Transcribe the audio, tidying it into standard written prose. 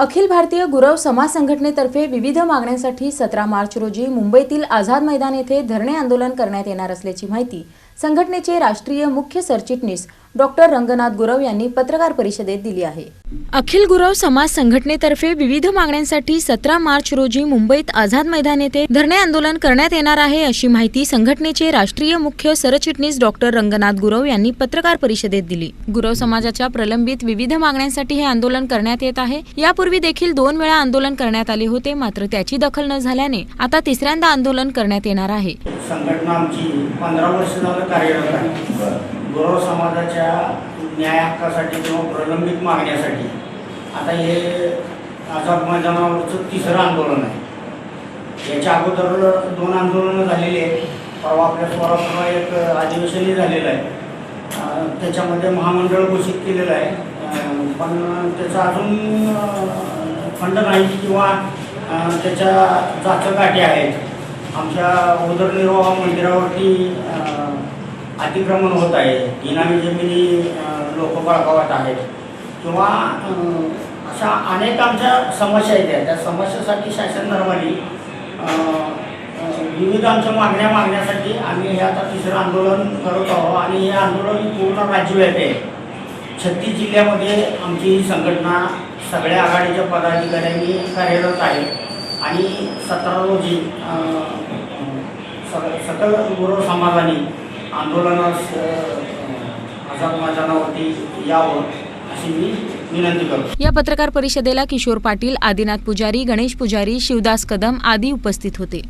अखिल भारतीय गुरव समाज संघटनेतर्फे विविध मागण्यांसाठी 17 मार्च रोजी मुंबईतील आझाद मैदान येथे धरणे आंदोलन करण्यात येणार असल्याची माहिती संघटनेचे राष्ट्रीय मुख्य सरचिटणीस डॉक्टर रंगनाथ गुरव यांनी पत्रकार परिषदेत दिली आहे। अखिल गुरव समाज संघटनेतर्फे विविध मागण्यांसाठी 17 मार्च रोजी मुंबईत आझाद मैदान येथे धरणे आंदोलन करण्यात येणार आहे अशी माहिती संघटनेचे राष्ट्रीय मुख्य सरचिटणीस डॉक्टर रंगनाथ गुरव यांनी पत्रकार परिषदेत दिली। गुरव समाजाच्या प्रलंबित विविध मागण्यांसाठी हे आंदोलन करण्यात येत आहे। यापूर्वी देखील 2 वेळा आंदोलन करण्यात आले होते, मात्र त्याची दखल न झाल्याने आता तिसऱ्यांदा आंदोलन करण्यात येणार आहे। संघटना आमची 15 वर्ष झालं कार्यरत आहे। गुरव समाजाच्या न्याय हक्कासाठी किंवा प्रलंबित मागण्यासाठी आता हे आझाद मैदानावरचं तिसरं आंदोलन आहे। याच्या अगोदर 2 आंदोलनं झालेली आहेत। परवा आपल्या स्वराष्ट्र एक अधिवेशनही झालेलं आहे, त्याच्यामध्ये महामंडळ घोषित केलेलं आहे, पण त्याचा अजून फंड नाही किंवा त्याच्या जाचकाठी आहेत। आमच्या उदरनिर्वाह मंदिरावरती अतिक्रमण होत आहे, इनामी जमिनी लोक बळकावत आहेत किंवा अशा अनेक आमच्या समस्या आहेत। त्या समस्यासाठी शासन धर्माने विविध आमच्या मागण्यासाठी आम्ही हे आता तिसरं आंदोलन करत आहोत आणि हे आंदोलन पूर्ण राज्यव्यापी आहे। 36 जिल्ह्यामध्ये आमची ही संघटना सगळ्या आघाडीच्या पदाधिकाऱ्यांनी कार्यरत आहे आणि 17 रोजी सकल गुरव समाजाने आंदोलनास आझाद मैदानावरती यावं अशी मी विनंती करतो। या पत्रकार परिषदेला किशोर पाटील, आदिनाथ पुजारी, गणेश पुजारी, शिवदास कदम आदी उपस्थित होते।